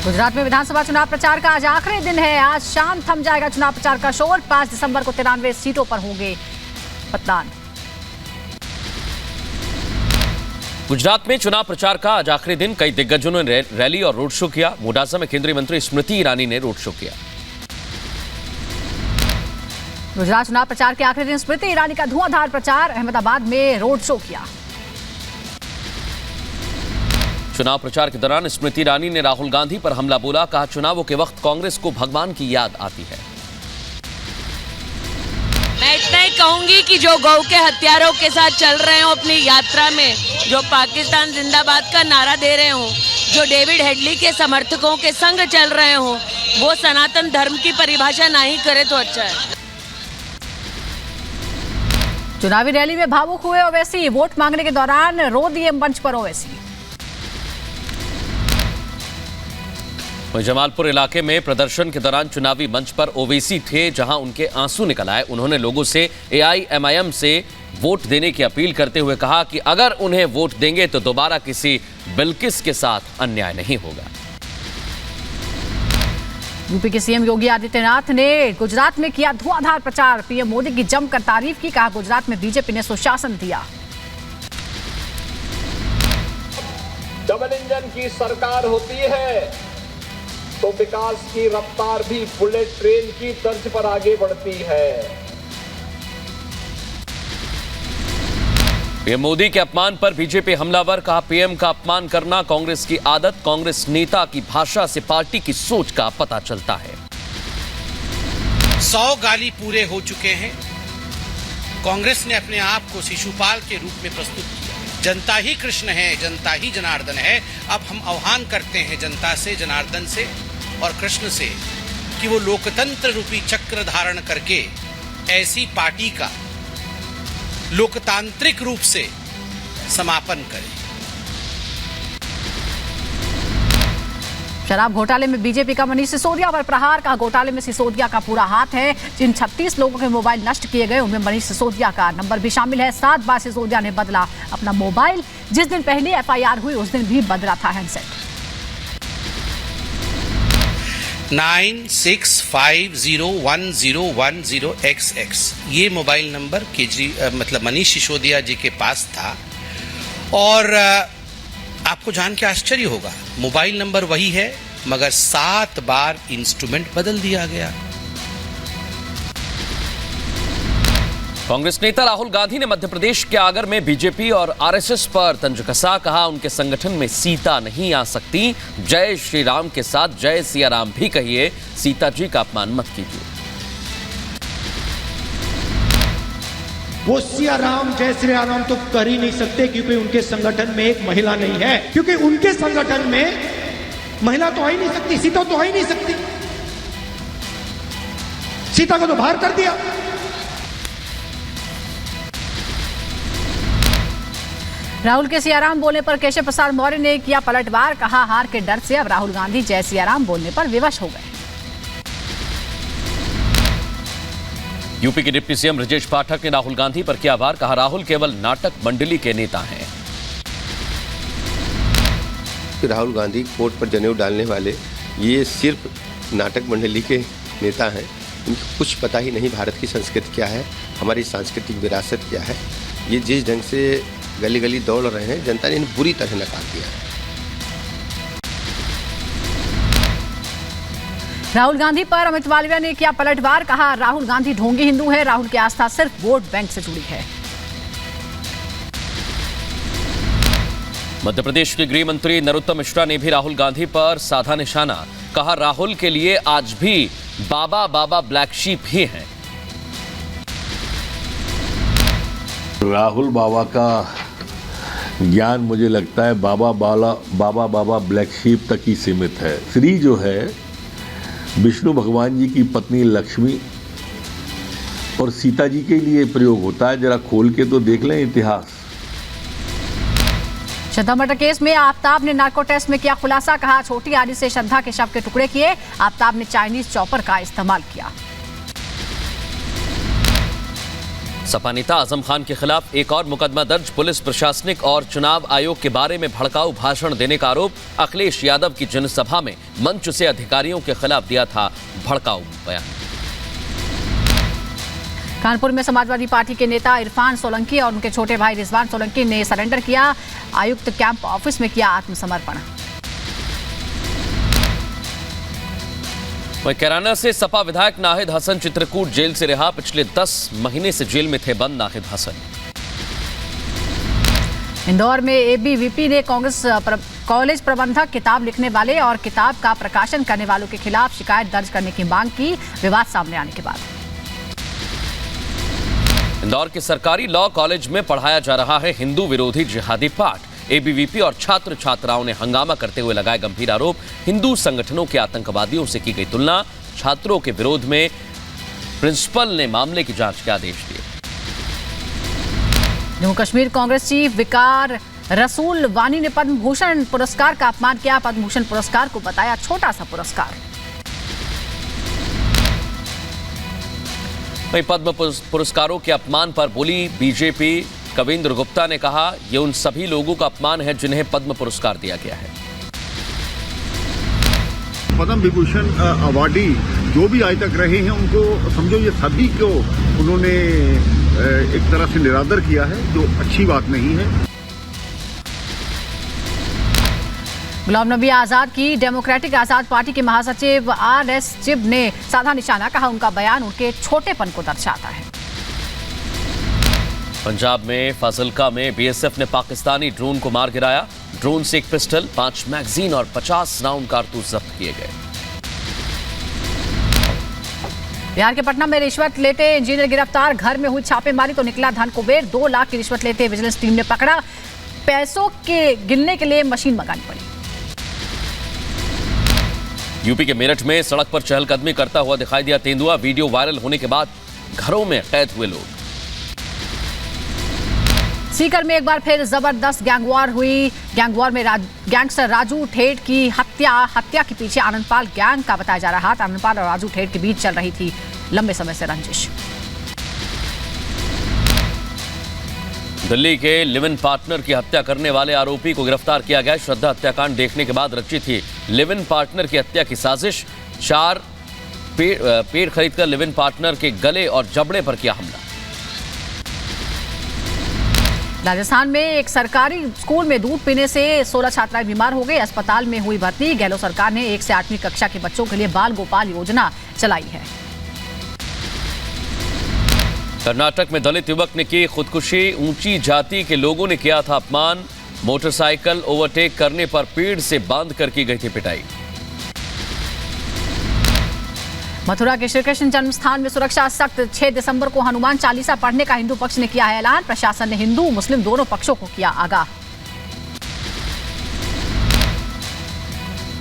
गुजरात में विधानसभा चुनाव प्रचार का आज आखिरी दिन है। आज शाम थम जाएगा चुनाव प्रचार का शोर। 5 दिसंबर को 93 सीटों पर होंगे मतदान। गुजरात में चुनाव प्रचार का आज आखिरी दिन। कई दिग्गजों ने रैली और रोड शो किया। मोडासा में केंद्रीय मंत्री स्मृति ईरानी ने रोड शो किया। गुजरात चुनाव प्रचार के आखिरी दिन स्मृति ईरानी का धुआंधार प्रचार। अहमदाबाद में रोड शो किया। चुनाव प्रचार के दौरान स्मृति ईरानी ने राहुल गांधी पर हमला बोला। कहा, चुनावों के वक्त कांग्रेस को भगवान की याद आती है। मैं इतना ही कहूंगी कि जो गौ के हथियारों के साथ चल रहे हो अपनी यात्रा में, जो पाकिस्तान जिंदाबाद का नारा दे रहे हो, जो डेविड हेडली के समर्थकों के संग चल रहे हो, वो सनातन धर्म की परिभाषा ना ही करे तो अच्छा है। चुनावी रैली में भावुक हुए ओवैसी। वोट मांगने के दौरान रो दिए मंच पर ओवैसी। जमालपुर इलाके में प्रदर्शन के दौरान चुनावी मंच पर ओवैसी थे, जहां उनके आंसू निकल आए। उन्होंने लोगों से AIMIM से वोट देने की अपील करते हुए कहा कि अगर उन्हें वोट देंगे तो दोबारा किसी बिल्किस के साथ अन्याय नहीं होगा। यूपी के सीएम योगी आदित्यनाथ ने गुजरात में किया धुआंधार प्रचार। पीएम मोदी की जमकर तारीफ की। कहा, गुजरात में बीजेपी ने सुशासन दिया। डबल इंजन की सरकार होती है तो विकास की रफ्तार भी बुलेट ट्रेन की तर्ज पर आगे बढ़ती है। पीएम मोदी के अपमान पर बीजेपी हमलावर। कहा, पीएम का अपमान करना कांग्रेस की आदत। कांग्रेस नेता की भाषा से पार्टी की सोच का पता चलता है। 100 गाली पूरे हो चुके हैं। कांग्रेस ने अपने आप को शिशुपाल के रूप में प्रस्तुत किया। जनता ही कृष्ण है, जनता ही जनार्दन है। अब हम आह्वान करते हैं जनता से, जनार्दन से और कृष्ण से कि वो लोकतंत्र रूपी चक्र धारण करके ऐसी पार्टी का लोकतांत्रिक रूप से समापन करें। शराब घोटाले में बीजेपी का मनीष सिसोदिया पर प्रहार। कहा, घोटाले में सिसोदिया का पूरा हाथ है। जिन 36 लोगों के मोबाइल नष्ट किए गए उनमें मनीष सिसोदिया का नंबर भी शामिल है। 7 बार सिसोदिया ने बदला अपना मोबाइल। जिस दिन पहली FIR हुई उस दिन भी बदला था हैंडसेट। 96501010XX ये मोबाइल नंबर मतलब मनीष सिसोदिया जी के पास था। और आपको जान के आश्चर्य होगा, मोबाइल नंबर वही है मगर 7 बार इंस्ट्रूमेंट बदल दिया गया। कांग्रेस नेता राहुल गांधी ने मध्य प्रदेश के आगर में बीजेपी और RSS पर तंज कसा। कहा, उनके संगठन में सीता नहीं आ सकती। जय श्री राम के साथ जय सिया राम भी कहिए। सीता जी का अपमान मत कीजिए। वो सिया राम जय श्री राम तो कर ही नहीं सकते क्योंकि उनके संगठन में एक महिला नहीं है। क्योंकि उनके संगठन में महिला तो आ ही नहीं सकती, सीता तो आ ही नहीं सकती। सीता को तो बाहर कर दिया। राहुल के सियाराम बोलने पर केशव प्रसाद मौर्य ने किया पलटवार। कहा, हार के डर से अब राहुल गांधी जय सियाराम बोलने पर विवश हो गए। यूपी के डिप्टी सीएम ब्रजेश पाठक ने राहुल गांधी पर किया वार। कहा, राहुल केवल नाटक मंडली के नेता हैं। राहुल गांधी कोर्ट पर जनेऊ डालने वाले ये सिर्फ नाटक मंडली के नेता हैं। इनको कुछ पता ही नहीं भारत की संस्कृति क्या है, हमारी सांस्कृतिक विरासत क्या है। ये जिस ढंग से गली गली दौड़ रहे हैं, जनता ने इन्हें बुरी तरह नकार दिया है। राहुल गांधी पर अमित मालविया ने किया पलटवार। कहा, राहुल गांधी ढोंगी हिंदू है। राहुल की आस्था सिर्फ वोट बैंक से जुड़ी है। मध्य प्रदेश के गृह मंत्री नरोत्तम मिश्रा ने भी राहुल गांधी पर साधा निशाना। कहा, राहुल के लिए आज भी बाबा ब्लैक शीप ही हैं। राहुल बाबा का ज्ञान मुझे लगता है बाबा ब्लैक शीप तक ही सीमित है। श्री जो है विष्णु भगवान जी की पत्नी लक्ष्मी और सीता जी के लिए प्रयोग होता है। जरा खोल के तो देख लें इतिहास। श्रद्धा मर्डर केस में आफ्ताब ने नार्को टेस्ट में किया खुलासा। कहा, छोटी आड़ी से श्रद्धा के शव के टुकड़े किए। आफ्ताब ने चाइनीज चॉपर का इस्तेमाल किया। सपा नेता आजम खान के खिलाफ एक और मुकदमा दर्ज। पुलिस प्रशासनिक और चुनाव आयोग के बारे में भड़काऊ भाषण देने का आरोप। अखिलेश यादव की जनसभा में मंच से अधिकारियों के खिलाफ दिया था भड़काऊ बयान। कानपुर में समाजवादी पार्टी के नेता इरफान सोलंकी और उनके छोटे भाई रिजवान सोलंकी ने सरेंडर किया। आयुक्त कैंप ऑफिस में किया आत्मसमर्पण। वहीं कैराना से सपा विधायक नाहिद हसन चित्रकूट जेल से रिहा। पिछले 10 महीने से जेल में थे बंद नाहिद हसन। इंदौर में एबीवीपी ने कांग्रेस कॉलेज प्रबंधक, किताब लिखने वाले और किताब का प्रकाशन करने वालों के खिलाफ शिकायत दर्ज करने की मांग की, विवाद सामने आने के बाद। इंदौर के सरकारी लॉ कॉलेज में पढ़ाया जा रहा है हिंदू विरोधी जिहादी पाठ। एबीवीपी और छात्र छात्राओं ने हंगामा करते हुए लगाए गंभीर आरोप। हिंदू संगठनों के आतंकवादियों से की गई तुलना। छात्रों के विरोध में प्रिंसिपल ने मामले की जांच के आदेश दिए। जम्मू कश्मीर कांग्रेस चीफ विकार रसूल वानी ने पद्म भूषण पुरस्कार का अपमान किया। पद्म भूषण पुरस्कार को बताया छोटा सा पुरस्कार। वहीं पद्म पुरस्कारों के अपमान पर बोली बीजेपी। कविंद्र गुप्ता ने कहा, यह उन सभी लोगों का अपमान है जिन्हें पद्म पुरस्कार दिया गया है। पद्म विभूषण अवार्डी जो भी आज तक रहे हैं, उनको समझो ये सभी को उन्होंने एक तरह से निरादर किया है, जो अच्छी बात नहीं है। गुलाम नबी आजाद की डेमोक्रेटिक आजाद पार्टी के महासचिव आरएस चिब ने साधा निशाना। कहा, उनका बयान उनके छोटेपन को दर्शाता है। पंजाब में फाजिल्का में बीएसएफ ने पाकिस्तानी ड्रोन को मार गिराया। ड्रोन से एक पिस्टल, 5 मैगजीन और 50 राउंड कारतूस जब्त किए गए। बिहार के पटना में रिश्वत लेते इंजीनियर गिरफ्तार। घर में हुई छापेमारी तो निकला धन कुबेर। 2 लाख की रिश्वत लेते विजिलेंस टीम ने पकड़ा। पैसों के गिनने के लिए मशीन मंगानी पड़ी। यूपी के मेरठ में सड़क पर चहलकदमी करता हुआ दिखाई दिया तेंदुआ। वीडियो वायरल होने के बाद घरों में कैद हुए लोग। सीकर में एक बार फिर जबरदस्त गैंगवार हुई। गैंगवार में गैंगस्टर राजू ठेठ की हत्या के पीछे आनंदपाल गैंग का बताया जा रहा था। आनंदपाल और राजू ठेठ के बीच चल रही थी लंबे समय से रंजिश। दिल्ली के लिव इन पार्टनर की हत्या करने वाले आरोपी को गिरफ्तार किया गया। श्रद्धा हत्याकांड देखने के बाद रची थी लिव इन पार्टनर की हत्या की साजिश। 4 पेड़ खरीदकर लिव इन पार्टनर के गले और जबड़े पर किया हमला। राजस्थान में एक सरकारी स्कूल में दूध पीने से 16 छात्राएं बीमार हो गई। अस्पताल में हुई भर्ती। गहलोत सरकार ने 1 से 8वीं कक्षा के बच्चों के लिए बाल गोपाल योजना चलाई है। कर्नाटक में दलित युवक ने की खुदकुशी। ऊंची जाति के लोगों ने किया था अपमान। मोटरसाइकिल ओवरटेक करने पर पेड़ से बांध कर की गई थी पिटाई। मथुरा के श्री कृष्ण जन्म स्थान में सुरक्षा सख्त। 6 दिसंबर को हनुमान चालीसा पढ़ने का हिंदू पक्ष ने किया है ऐलान। प्रशासन ने हिंदू मुस्लिम दोनों पक्षों को किया आगाह।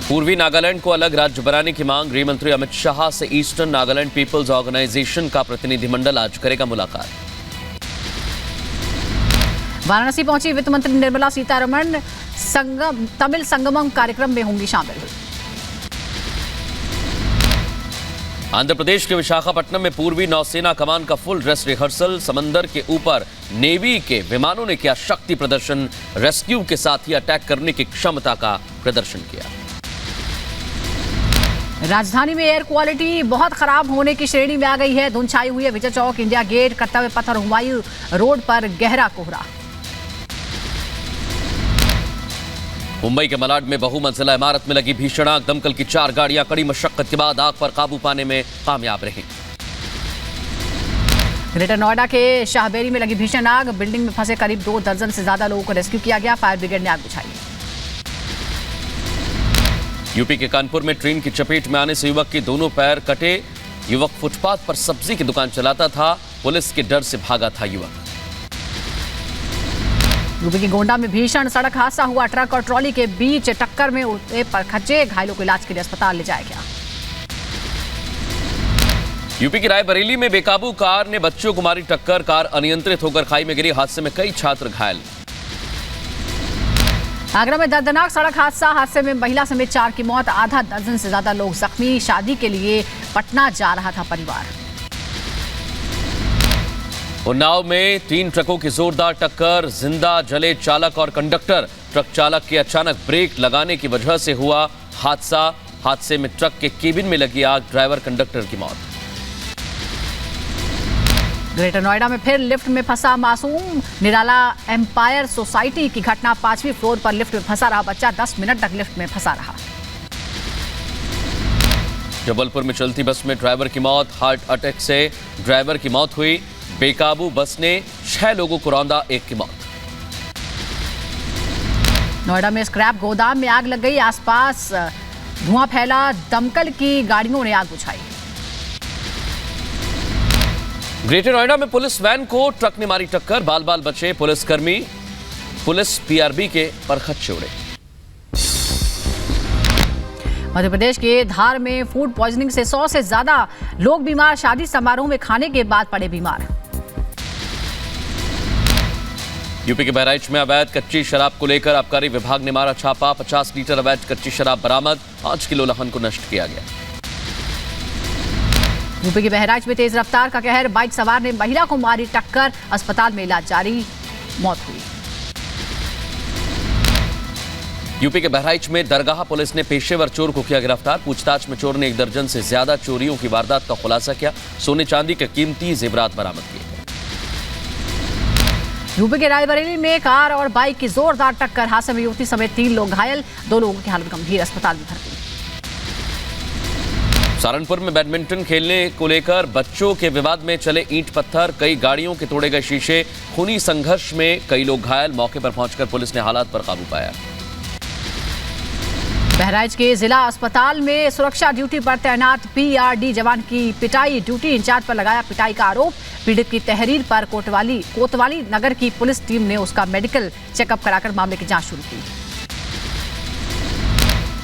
पूर्वी नागालैंड को अलग राज्य बनाने की मांग। गृह मंत्री अमित शाह से ईस्टर्न नागालैंड पीपल्स ऑर्गेनाइजेशन का प्रतिनिधिमंडल आज करेगा मुलाकात। वाराणसी पहुंची वित्त मंत्री निर्मला सीतारमण। तमिल संगमम कार्यक्रम में होंगी शामिल। आंध्र प्रदेश के विशाखापट्टनम में पूर्वी नौसेना कमान का फुल ड्रेस रिहर्सल। समंदर के ऊपर नेवी के विमानों ने किया शक्ति प्रदर्शन। रेस्क्यू के साथ ही अटैक करने की क्षमता का प्रदर्शन किया। राजधानी में एयर क्वालिटी बहुत खराब होने की श्रेणी में आ गई है। धुंध छाई हुई है। विजय चौक, इंडिया गेट, कर्तव्य पथ और हुमायूं रोड पर गहरा कोहरा। मुंबई के मलाड में बहुमंजिला इमारत में लगी भीषण आग। दमकल की 4 गाड़ियां कड़ी मशक्कत के बाद आग पर काबू पाने में कामयाब रही। ग्रेटर नोएडा के शाहबेरी में लगी भीषण आग। बिल्डिंग में फंसे करीब 2 दर्जन से ज्यादा लोगों को रेस्क्यू किया गया। फायर ब्रिगेड ने आग बुझाई। यूपी के कानपुर में ट्रेन की चपेट में आने से युवक के दोनों पैर कटे। युवक फुटपाथ पर सब्जी की दुकान चलाता था। पुलिस के डर से भागा था युवक। यूपी के गोंडा में भीषण सड़क हादसा हुआ। ट्रक और ट्रॉली के बीच टक्कर में उड़े परखच्चे। घायलों को इलाज के लिए अस्पताल ले जाया गया। यूपी की रायबरेली में बेकाबू कार ने बच्चों को मारी टक्कर। कार अनियंत्रित होकर खाई में गिरी। हादसे में कई छात्र घायल। आगरा में दर्दनाक सड़क हादसा। हादसे में महिला समेत 4 की मौत। आधा दर्जन से ज्यादा लोग जख्मी। शादी के लिए पटना जा रहा था परिवार। उन्नाव में 3 ट्रकों की जोरदार टक्कर, जिंदा जले चालक और कंडक्टर। ट्रक चालक के अचानक ब्रेक लगाने की वजह से हुआ हादसा। हादसे में ट्रक के केबिन में लगी आग, ड्राइवर कंडक्टर की मौत। ग्रेटर नोएडा में फिर लिफ्ट में फंसा मासूम। निराला एम्पायर सोसाइटी की घटना। 5वीं फ्लोर पर लिफ्ट में फंसा रहा बच्चा 10 मिनट तक लिफ्ट में फंसा रहा। जबलपुर में चलती बस में ड्राइवर की मौत। हार्ट अटैक से ड्राइवर की मौत हुई। बेकाबू बस ने 6 लोगों को रौंदा, 1 की मौत। नोएडा में स्क्रैप गोदाम में आग लग गई। आसपास धुआं फैला। दमकल की गाड़ियों ने आग बुझाई। ग्रेटर नोएडा में पुलिस वैन को ट्रक ने मारी टक्कर, बाल बाल बचे पुलिसकर्मी। पुलिस पीआरबी के परखच्चे उड़े। मध्य प्रदेश के धार में फूड पॉइजनिंग से 100 से ज्यादा लोग बीमार। शादी समारोह में खाने के बाद पड़े बीमार। यूपी के बहराइच में अवैध कच्ची शराब को लेकर आबकारी विभाग ने मारा छापा। 50 लीटर अवैध कच्ची शराब बरामद। 5 किलो लहन को नष्ट किया गया। यूपी के बहराइच में तेज रफ्तार का कहर। बाइक सवार ने महिला को मारी टक्कर। अस्पताल में इलाज जारी, मौत हुई। यूपी के बहराइच में दरगाह पुलिस ने पेशेवर चोर को किया गिरफ्तार। पूछताछ में चोर ने 1 दर्जन से ज्यादा चोरियों की वारदात का खुलासा किया। सोने चांदी के कीमती जेवरात बरामद किए। यूपी के रायबरेली में कार और बाइक की जोरदार टक्कर। हादसे में युवती समेत 3 लोग घायल। 2 लोगों की हालत गंभीर, अस्पताल में भर्ती। सहारनपुर में बैडमिंटन खेलने को लेकर बच्चों के विवाद में चले ईंट पत्थर। कई गाड़ियों के तोड़े गए शीशे। खूनी संघर्ष में कई लोग घायल। मौके पर पहुंचकर पुलिस ने हालात पर काबू पाया। बहराइच के जिला अस्पताल में सुरक्षा ड्यूटी पर तैनात पीआरडी जवान की पिटाई। ड्यूटी इंचार्ज पर लगाया पिटाई का आरोप। पीड़ित की तहरीर पर कोतवाली नगर की पुलिस टीम ने उसका मेडिकल चेकअप कराकर मामले की जांच शुरू की।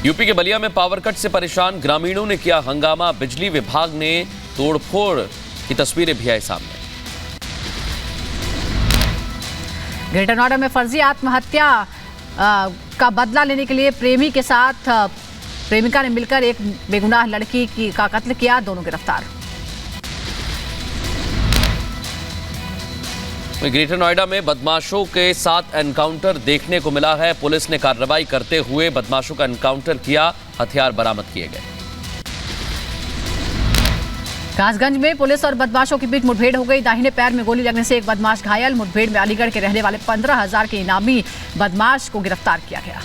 यूपी के बलिया में पावर कट से परेशान ग्रामीणों ने किया हंगामा। बिजली विभाग ने तोड़फोड़ की तस्वीरें भी आई सामने। ग्रेटर नोएडा में फर्जी आत्महत्या का बदला लेने के लिए प्रेमी के साथ प्रेमिका ने मिलकर एक बेगुनाह लड़की का कत्ल किया। दोनों गिरफ्तार। ग्रेटर नोएडा में बदमाशों के साथ एनकाउंटर देखने को मिला है। पुलिस ने कार्रवाई करते हुए बदमाशों का एनकाउंटर किया। हथियार बरामद किए गए। कासगंज में पुलिस और बदमाशों के बीच मुठभेड़ हो गई। दाहिने पैर में गोली लगने से एक बदमाश घायल। मुठभेड़ में अलीगढ़ के रहने वाले 15,000 के इनामी बदमाश को गिरफ्तार किया गया।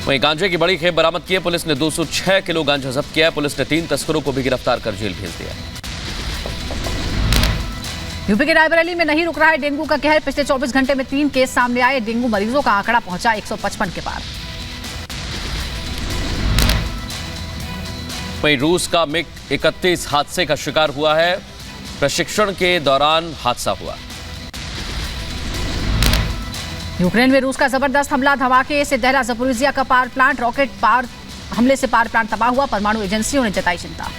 वहीं गांजे की बड़ी खेप बरामद की है। पुलिस ने 206 किलो गांजा जब्त किया है। पुलिस ने 3 तस्करों को भी गिरफ्तार कर जेल भेज दिया है। यूपी के रायबरेली में नहीं रुक रहा है डेंगू का कहर। पिछले 24 घंटे में 3 केस सामने आए। डेंगू मरीजों का आंकड़ा पहुंचा 155 के पार। वहीं रूस का मिग 31 हादसे का शिकार हुआ है। प्रशिक्षण के दौरान हादसा हुआ। यूक्रेन में रूस का जबरदस्त हमला। धमाके से दहला ज़पोरिज़िया का पावर प्लांट। रॉकेट पावर हमले से पावर प्लांट तबाह हुआ। परमाणु एजेंसियों ने जताई चिंता।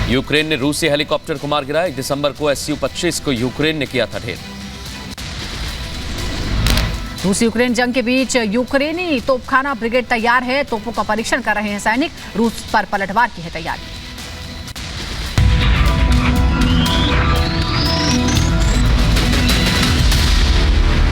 यूक्रेन ने रूसी हेलीकॉप्टर को मार गिराया। 1 दिसंबर को SU-25 को यूक्रेन ने किया था ढेर। रूस यूक्रेन जंग के बीच यूक्रेनी तोपखाना ब्रिगेड तैयार है। तोपों का परीक्षण कर रहे हैं सैनिक। रूस पर पलटवार की है तैयारी।